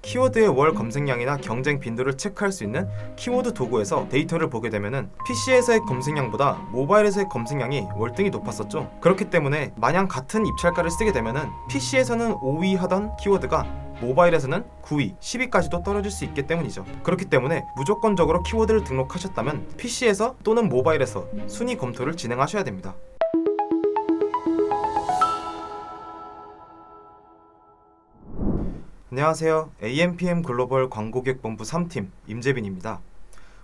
키워드의 월 검색량이나 경쟁 빈도를 체크할 수 있는 키워드 도구에서 데이터를 보게 되면은 PC에서의 검색량보다 모바일에서의 검색량이 월등히 높았었죠. 그렇기 때문에 마냥 같은 입찰가를 쓰게 되면은 PC에서는 5위 하던 키워드가 모바일에서는 9위, 10위까지도 떨어질 수 있기 때문이죠. 그렇기 때문에 무조건적으로 키워드를 등록하셨다면 PC에서 또는 모바일에서 순위 검토를 진행하셔야 됩니다. 안녕하세요. AMPM 글로벌 광고기획본부 3팀 임재빈입니다.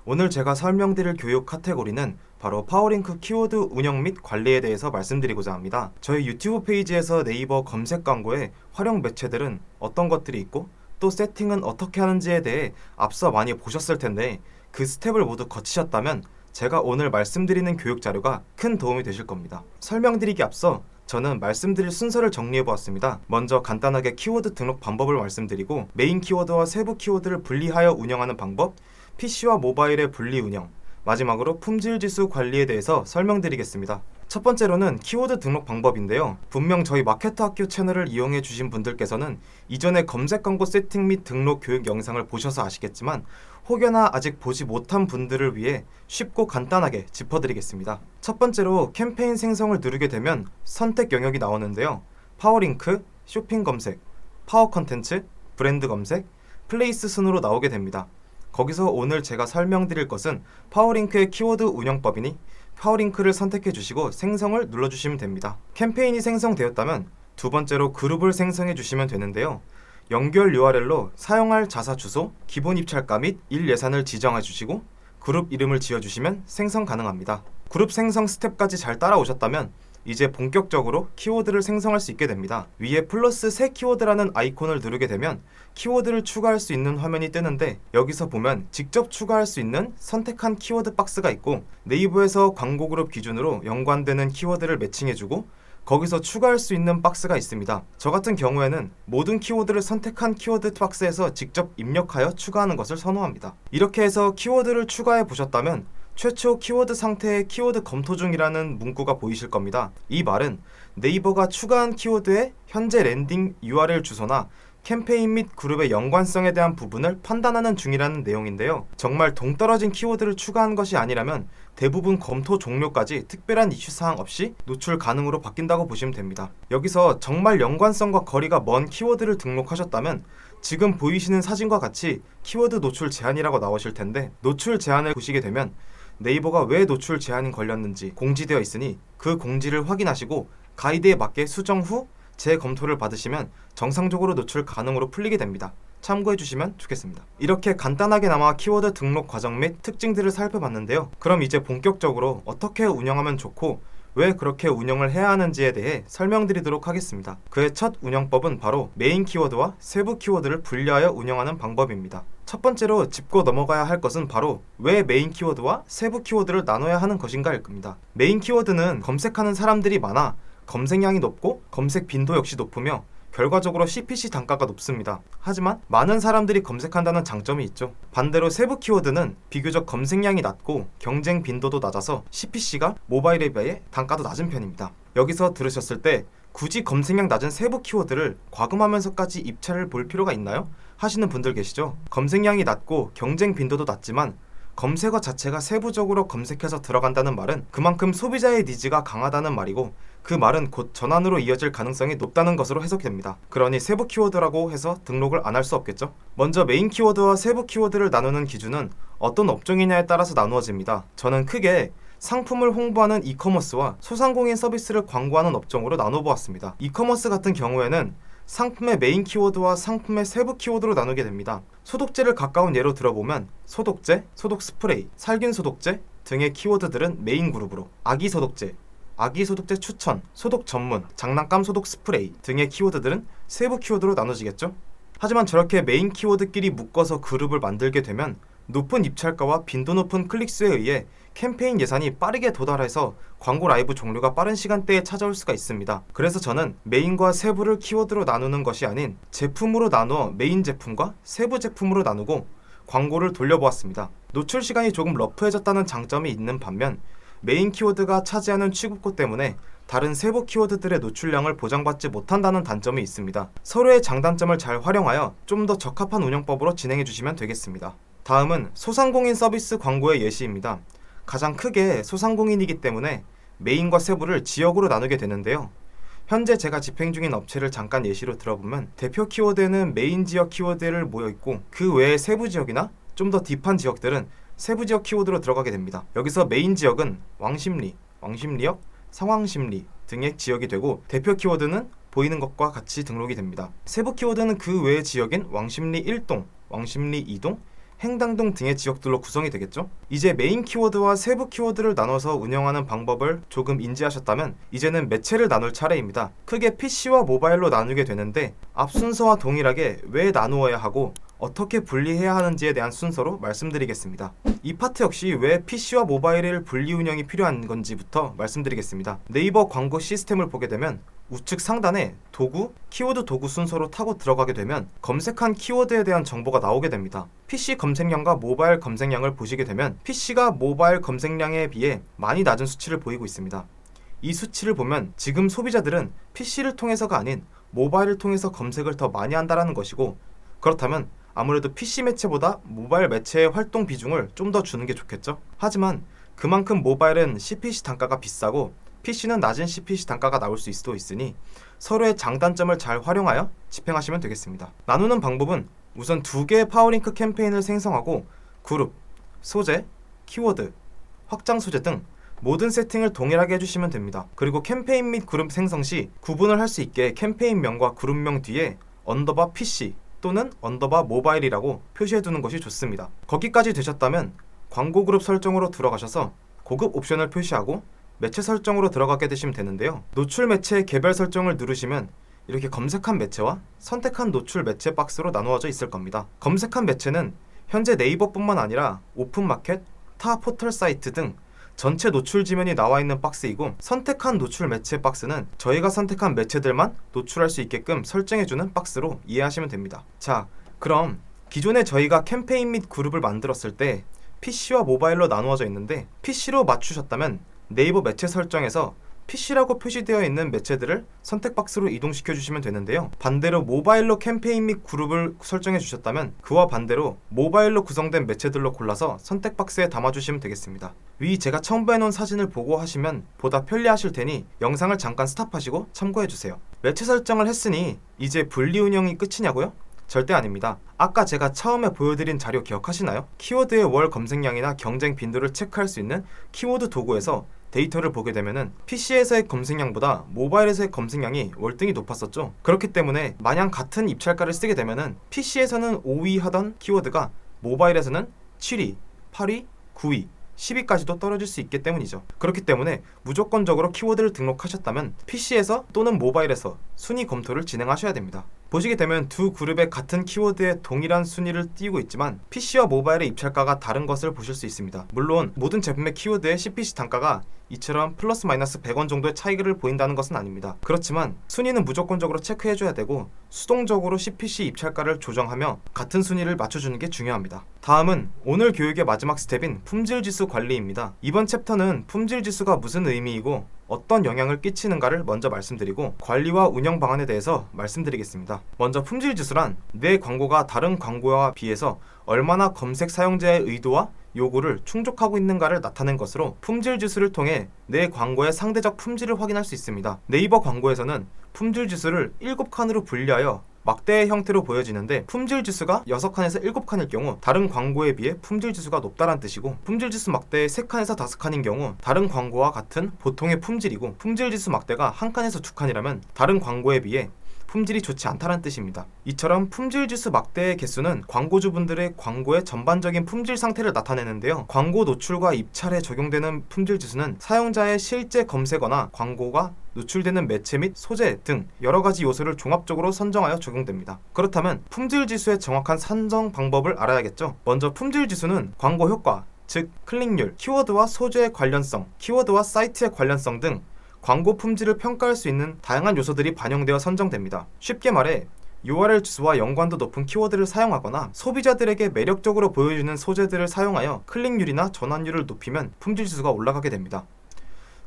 오늘 제가 설명드릴 교육 카테고리는 바로 파워링크 키워드 운영 및 관리에 대해서 말씀드리고자 합니다. 저희 유튜브 페이지에서 네이버 검색 광고의 활용 매체들은 어떤 것들이 있고 또 세팅은 어떻게 하는지에 대해 앞서 많이 보셨을 텐데 그 스텝을 모두 거치셨다면 제가 오늘 말씀드리는 교육 자료가 큰 도움이 되실 겁니다. 설명드리기 앞서 저는 말씀드릴 순서를 정리해보았습니다. 먼저 간단하게 키워드 등록 방법을 말씀드리고 메인 키워드와 세부 키워드를 분리하여 운영하는 방법, PC와 모바일의 분리 운영, 마지막으로 품질지수 관리에 대해서 설명드리겠습니다. 첫 번째로는 키워드 등록 방법인데요. 분명 저희 마케터 학교 채널을 이용해 주신 분들께서는 이전에 검색 광고 세팅 및 등록 교육 영상을 보셔서 아시겠지만 혹여나 아직 보지 못한 분들을 위해 쉽고 간단하게 짚어드리겠습니다. 첫 번째로 캠페인 생성을 누르게 되면 선택 영역이 나오는데요. 파워링크, 쇼핑 검색, 파워 컨텐츠, 브랜드 검색, 플레이스 순으로 나오게 됩니다. 거기서 오늘 제가 설명드릴 것은 파워링크의 키워드 운영법이니 파워링크를 선택해 주시고 생성을 눌러주시면 됩니다. 캠페인이 생성되었다면 두 번째로 그룹을 생성해 주시면 되는데요. 연결 URL로 사용할 자사 주소, 기본 입찰가 및 일 예산을 지정해 주시고 그룹 이름을 지어주시면 생성 가능합니다. 그룹 생성 스텝까지 잘 따라오셨다면 이제 본격적으로 키워드를 생성할 수 있게 됩니다. 위에 플러스 새 키워드라는 아이콘을 누르게 되면 키워드를 추가할 수 있는 화면이 뜨는데 여기서 보면 직접 추가할 수 있는 선택한 키워드 박스가 있고 네이버에서 광고 그룹 기준으로 연관되는 키워드를 매칭해주고 거기서 추가할 수 있는 박스가 있습니다. 저 같은 경우에는 모든 키워드를 선택한 키워드 박스에서 직접 입력하여 추가하는 것을 선호합니다. 이렇게 해서 키워드를 추가해 보셨다면 최초 키워드 상태의 키워드 검토 중이라는 문구가 보이실 겁니다. 이 말은 네이버가 추가한 키워드의 현재 랜딩 URL 주소나 캠페인 및 그룹의 연관성에 대한 부분을 판단하는 중이라는 내용인데요. 정말 동떨어진 키워드를 추가한 것이 아니라면 대부분 검토 종료까지 특별한 이슈사항 없이 노출 가능으로 바뀐다고 보시면 됩니다. 여기서 정말 연관성과 거리가 먼 키워드를 등록하셨다면 지금 보이시는 사진과 같이 키워드 노출 제한이라고 나오실 텐데 노출 제한을 보시게 되면 네이버가 왜 노출 제한이 걸렸는지 공지되어 있으니 그 공지를 확인하시고 가이드에 맞게 수정 후 재검토를 받으시면 정상적으로 노출 가능으로 풀리게 됩니다. 참고해 주시면 좋겠습니다. 이렇게 간단하게나마 키워드 등록 과정 및 특징들을 살펴봤는데요. 그럼 이제 본격적으로 어떻게 운영하면 좋고 왜 그렇게 운영을 해야 하는지에 대해 설명드리도록 하겠습니다. 그의 첫 운영법은 바로 메인 키워드와 세부 키워드를 분리하여 운영하는 방법입니다. 첫 번째로 짚고 넘어가야 할 것은 바로 왜 메인 키워드와 세부 키워드를 나눠야 하는 것인가일 겁니다. 메인 키워드는 검색하는 사람들이 많아 검색량이 높고 검색 빈도 역시 높으며 결과적으로 CPC 단가가 높습니다. 하지만 많은 사람들이 검색한다는 장점이 있죠. 반대로 세부 키워드는 비교적 검색량이 낮고 경쟁 빈도도 낮아서 CPC가 모바일에 비해 단가도 낮은 편입니다. 여기서 들으셨을 때 굳이 검색량 낮은 세부 키워드를 과금하면서까지 입찰을 볼 필요가 있나요? 하시는 분들 계시죠? 검색량이 낮고 경쟁 빈도도 낮지만 검색어 자체가 세부적으로 검색해서 들어간다는 말은 그만큼 소비자의 니즈가 강하다는 말이고 그 말은 곧 전환으로 이어질 가능성이 높다는 것으로 해석됩니다. 그러니 세부 키워드라고 해서 등록을 안 할 수 없겠죠? 먼저 메인 키워드와 세부 키워드를 나누는 기준은 어떤 업종이냐에 따라서 나누어집니다. 저는 크게 상품을 홍보하는 이커머스와 소상공인 서비스를 광고하는 업종으로 나눠보았습니다. 이커머스 같은 경우에는 상품의 메인 키워드와 상품의 세부 키워드로 나누게 됩니다. 소독제를 가까운 예로 들어보면 소독제, 소독 스프레이, 살균 소독제 등의 키워드들은 메인 그룹으로 아기 소독제, 아기 소독제 추천, 소독 전문, 장난감 소독 스프레이 등의 키워드들은 세부 키워드로 나눠지겠죠? 하지만 저렇게 메인 키워드끼리 묶어서 그룹을 만들게 되면 높은 입찰가와 빈도 높은 클릭수에 의해 캠페인 예산이 빠르게 도달해서 광고 라이브 종료가 빠른 시간대에 찾아올 수가 있습니다. 그래서 저는 메인과 세부를 키워드로 나누는 것이 아닌 제품으로 나누어 메인 제품과 세부 제품으로 나누고 광고를 돌려보았습니다. 노출 시간이 조금 러프해졌다는 장점이 있는 반면 메인 키워드가 차지하는 취급고 때문에 다른 세부 키워드들의 노출량을 보장받지 못한다는 단점이 있습니다. 서로의 장단점을 잘 활용하여 좀 더 적합한 운영법으로 진행해 주시면 되겠습니다. 다음은 소상공인 서비스 광고의 예시입니다. 가장 크게 소상공인이기 때문에 메인과 세부를 지역으로 나누게 되는데요. 현재 제가 집행 중인 업체를 잠깐 예시로 들어보면 대표 키워드에는 메인 지역 키워드를 모여있고 그 외의 세부 지역이나 좀 더 딥한 지역들은 세부 지역 키워드로 들어가게 됩니다. 여기서 메인 지역은 왕십리, 왕십리역, 상황심리 등의 지역이 되고 대표 키워드는 보이는 것과 같이 등록이 됩니다. 세부 키워드는 그 외의 지역인 왕십리 1동, 왕십리 2동, 행당동 등의 지역들로 구성이 되겠죠. 이제 메인 키워드와 세부 키워드를 나눠서 운영하는 방법을 조금 인지하셨다면 이제는 매체를 나눌 차례입니다. 크게 PC와 모바일로 나누게 되는데 앞 순서와 동일하게 왜 나누어야 하고 어떻게 분리해야 하는지에 대한 순서로 말씀드리겠습니다. 이 파트 역시 왜 PC와 모바일을 분리 운영이 필요한 건지부터 말씀드리겠습니다. 네이버 광고 시스템을 보게 되면 우측 상단에 도구, 키워드 도구 순서로 타고 들어가게 되면 검색한 키워드에 대한 정보가 나오게 됩니다. PC 검색량과 모바일 검색량을 보시게 되면 PC가 모바일 검색량에 비해 많이 낮은 수치를 보이고 있습니다. 이 수치를 보면 지금 소비자들은 PC를 통해서가 아닌 모바일을 통해서 검색을 더 많이 한다는 것이고, 그렇다면 아무래도 PC 매체보다 모바일 매체의 활동 비중을 좀 더 주는 게 좋겠죠? 하지만 그만큼 모바일은 CPC 단가가 비싸고 PC는 낮은 CPC 단가가 나올 수도 있으니 서로의 장단점을 잘 활용하여 집행하시면 되겠습니다. 나누는 방법은 우선 2개의 파워링크 캠페인을 생성하고 그룹, 소재, 키워드, 확장 소재 등 모든 세팅을 동일하게 해주시면 됩니다. 그리고 캠페인 및 그룹 생성 시 구분을 할 수 있게 캠페인명과 그룹명 뒤에 언더바 PC 또는 언더바 모바일이라고 표시해두는 것이 좋습니다. 거기까지 되셨다면 광고 그룹 설정으로 들어가셔서 고급 옵션을 표시하고 매체 설정으로 들어가게 되시면 되는데요. 노출 매체 개별 설정을 누르시면 이렇게 검색한 매체와 선택한 노출 매체 박스로 나누어져 있을 겁니다. 검색한 매체는 현재 네이버뿐만 아니라 오픈마켓, 타 포털 사이트 등 전체 노출 지면이 나와 있는 박스이고, 선택한 노출 매체 박스는 저희가 선택한 매체들만 노출할 수 있게끔 설정해주는 박스로 이해하시면 됩니다. 자, 그럼 기존에 저희가 캠페인 및 그룹을 만들었을 때 PC와 모바일로 나누어져 있는데 PC로 맞추셨다면 네이버 매체 설정에서 PC라고 표시되어 있는 매체들을 선택 박스로 이동시켜 주시면 되는데요. 반대로 모바일로 캠페인 및 그룹을 설정해 주셨다면 그와 반대로 모바일로 구성된 매체들로 골라서 선택 박스에 담아주시면 되겠습니다. 위 제가 첨부해 놓은 사진을 보고 하시면 보다 편리하실 테니 영상을 잠깐 스탑하시고 참고해 주세요. 매체 설정을 했으니 이제 분리 운영이 끝이냐고요? 절대 아닙니다. 아까 제가 처음에 보여드린 자료 기억하시나요? 키워드의 월 검색량이나 경쟁 빈도를 체크할 수 있는 키워드 도구에서 데이터를 보게 되면은 PC에서의 검색량보다 모바일에서의 검색량이 월등히 높았었죠. 그렇기 때문에 만약 같은 입찰가를 쓰게 되면은 PC에서는 5위 하던 키워드가 모바일에서는 7위, 8위, 9위, 10위까지도 떨어질 수 있기 때문이죠. 그렇기 때문에 무조건적으로 키워드를 등록하셨다면 PC에서 또는 모바일에서 순위 검토를 진행하셔야 됩니다. 보시게 되면 두 그룹의 같은 키워드에 동일한 순위를 띄우고 있지만 PC와 모바일의 입찰가가 다른 것을 보실 수 있습니다. 물론 모든 제품의 키워드의 CPC 단가가 이처럼 플러스 마이너스 100원 정도의 차이를 보인다는 것은 아닙니다. 그렇지만 순위는 무조건적으로 체크해줘야 되고 수동적으로 CPC 입찰가를 조정하며 같은 순위를 맞춰주는 게 중요합니다. 다음은 오늘 교육의 마지막 스텝인 품질지수 관리입니다. 이번 챕터는 품질지수가 무슨 의미이고 어떤 영향을 끼치는가를 먼저 말씀드리고 관리와 운영 방안에 대해서 말씀드리겠습니다. 먼저 품질지수란 내 광고가 다른 광고와 비해서 얼마나 검색 사용자의 의도와 요구를 충족하고 있는가를 나타낸 것으로 품질지수를 통해 내 광고의 상대적 품질을 확인할 수 있습니다. 네이버 광고에서는 품질지수를 7칸으로 분리하여 막대의 형태로 보여지는데 품질지수가 6칸에서 7칸일 경우 다른 광고에 비해 품질지수가 높다는 뜻이고, 품질지수 막대의 3칸에서 5칸인 경우 다른 광고와 같은 보통의 품질이고, 품질지수 막대가 1칸에서 2칸이라면 다른 광고에 비해 품질이 좋지 않다는 뜻입니다. 이처럼 품질지수 막대의 개수는 광고주분들의 광고의 전반적인 품질 상태를 나타내는데요. 광고 노출과 입찰에 적용되는 품질지수는 사용자의 실제 검색어나 광고가 노출되는 매체 및 소재 등 여러가지 요소를 종합적으로 선정하여 적용됩니다. 그렇다면 품질지수의 정확한 산정 방법을 알아야겠죠. 먼저 품질지수는 광고 효과, 즉 클릭률, 키워드와 소재의 관련성, 키워드와 사이트의 관련성 등 광고 품질을 평가할 수 있는 다양한 요소들이 반영되어 선정됩니다. 쉽게 말해 URL 주소와 연관도 높은 키워드를 사용하거나 소비자들에게 매력적으로 보여주는 소재들을 사용하여 클릭률이나 전환율을 높이면 품질 지수가 올라가게 됩니다.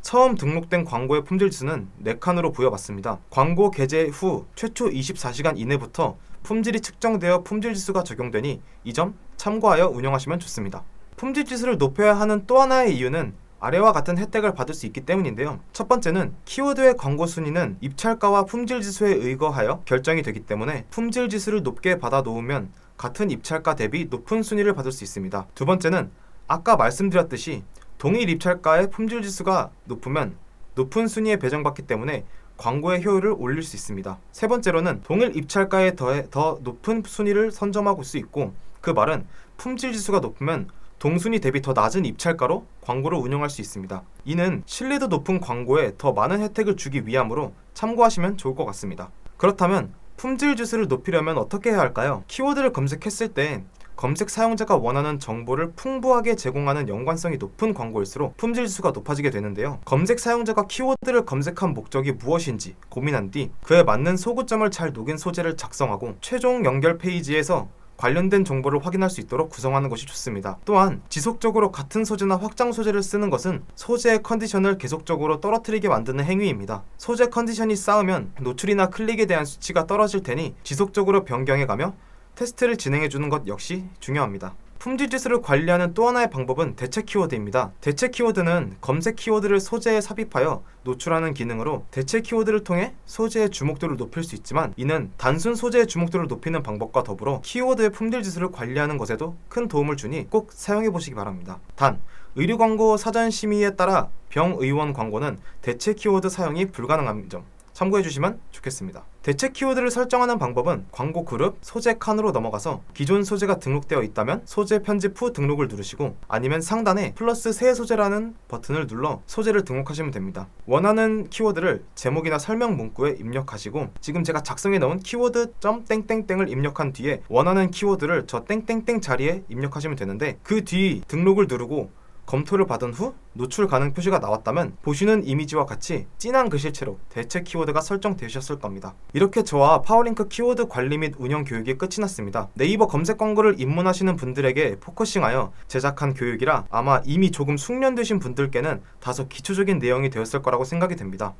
처음 등록된 광고의 품질 지수는 4칸으로 부여받습니다. 광고 게재 후 최초 24시간 이내부터 품질이 측정되어 품질 지수가 적용되니 이 점 참고하여 운영하시면 좋습니다. 품질 지수를 높여야 하는 또 하나의 이유는 아래와 같은 혜택을 받을 수 있기 때문인데요. 첫 번째는 키워드의 광고 순위는 입찰가와 품질 지수에 의거하여 결정이 되기 때문에 품질 지수를 높게 받아 놓으면 같은 입찰가 대비 높은 순위를 받을 수 있습니다. 두 번째는 아까 말씀드렸듯이 동일 입찰가의 품질 지수가 높으면 높은 순위에 배정받기 때문에 광고의 효율을 올릴 수 있습니다. 세 번째로는 동일 입찰가에 더해 더 높은 순위를 선점할 수 있고, 그 말은 품질 지수가 높으면 동순위 대비 더 낮은 입찰가로 광고를 운영할 수 있습니다. 이는 신뢰도 높은 광고에 더 많은 혜택을 주기 위함으로 참고하시면 좋을 것 같습니다. 그렇다면 품질 지수를 높이려면 어떻게 해야 할까요? 키워드를 검색했을 때 검색 사용자가 원하는 정보를 풍부하게 제공하는 연관성이 높은 광고일수록 품질 지수가 높아지게 되는데요. 검색 사용자가 키워드를 검색한 목적이 무엇인지 고민한 뒤 그에 맞는 소구점을 잘 녹인 소재를 작성하고 최종 연결 페이지에서 관련된 정보를 확인할 수 있도록 구성하는 것이 좋습니다. 또한 지속적으로 같은 소재나 확장 소재를 쓰는 것은 소재의 컨디션을 계속적으로 떨어뜨리게 만드는 행위입니다. 소재 컨디션이 쌓으면 노출이나 클릭에 대한 수치가 떨어질 테니 지속적으로 변경해가며 테스트를 진행해주는 것 역시 중요합니다. 품질 지수를 관리하는 또 하나의 방법은 대체 키워드입니다. 대체 키워드는 검색 키워드를 소재에 삽입하여 노출하는 기능으로 대체 키워드를 통해 소재의 주목도를 높일 수 있지만, 이는 단순 소재의 주목도를 높이는 방법과 더불어 키워드의 품질 지수를 관리하는 것에도 큰 도움을 주니 꼭 사용해 보시기 바랍니다. 단, 의류 광고 사전 심의에 따라 병의원 광고는 대체 키워드 사용이 불가능한 점 참고해 주시면 좋겠습니다. 대체 키워드를 설정하는 방법은 광고 그룹 소재 칸으로 넘어가서 기존 소재가 등록되어 있다면 소재 편집 후 등록을 누르시고, 아니면 상단에 플러스 새 소재라는 버튼을 눌러 소재를 등록하시면 됩니다. 원하는 키워드를 제목이나 설명 문구에 입력하시고, 지금 제가 작성해 놓은 키워드 점 땡땡땡을 입력한 뒤에 원하는 키워드를 저 땡땡땡 자리에 입력하시면 되는데, 그 뒤 등록을 누르고 검토를 받은 후 노출 가능 표시가 나왔다면 보시는 이미지와 같이 진한 글씨체로 대체 키워드가 설정되셨을 겁니다. 이렇게 저와 파워링크 키워드 관리 및 운영 교육이 끝이 났습니다. 네이버 검색 광고를 입문하시는 분들에게 포커싱하여 제작한 교육이라 아마 이미 조금 숙련되신 분들께는 다소 기초적인 내용이 되었을 거라고 생각이 됩니다.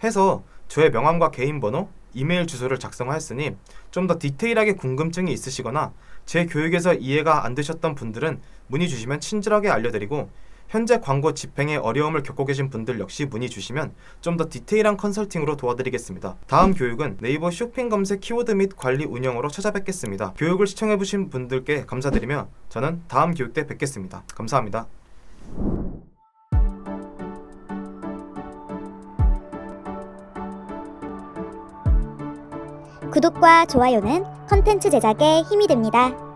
해서 저의 명함과 개인 번호, 이메일 주소를 작성하였으니 좀 더 디테일하게 궁금증이 있으시거나 제 교육에서 이해가 안 되셨던 분들은 문의 주시면 친절하게 알려드리고, 현재 광고 집행에 어려움을 겪고 계신 분들 역시 문의 주시면 좀 더 디테일한 컨설팅으로 도와드리겠습니다. 다음 교육은 네이버 쇼핑 검색 키워드 및 관리 운영으로 찾아뵙겠습니다. 교육을 시청해주신 분들께 감사드리며 저는 다음 교육 때 뵙겠습니다. 감사합니다. 구독과 좋아요는 컨텐츠 제작에 힘이 됩니다.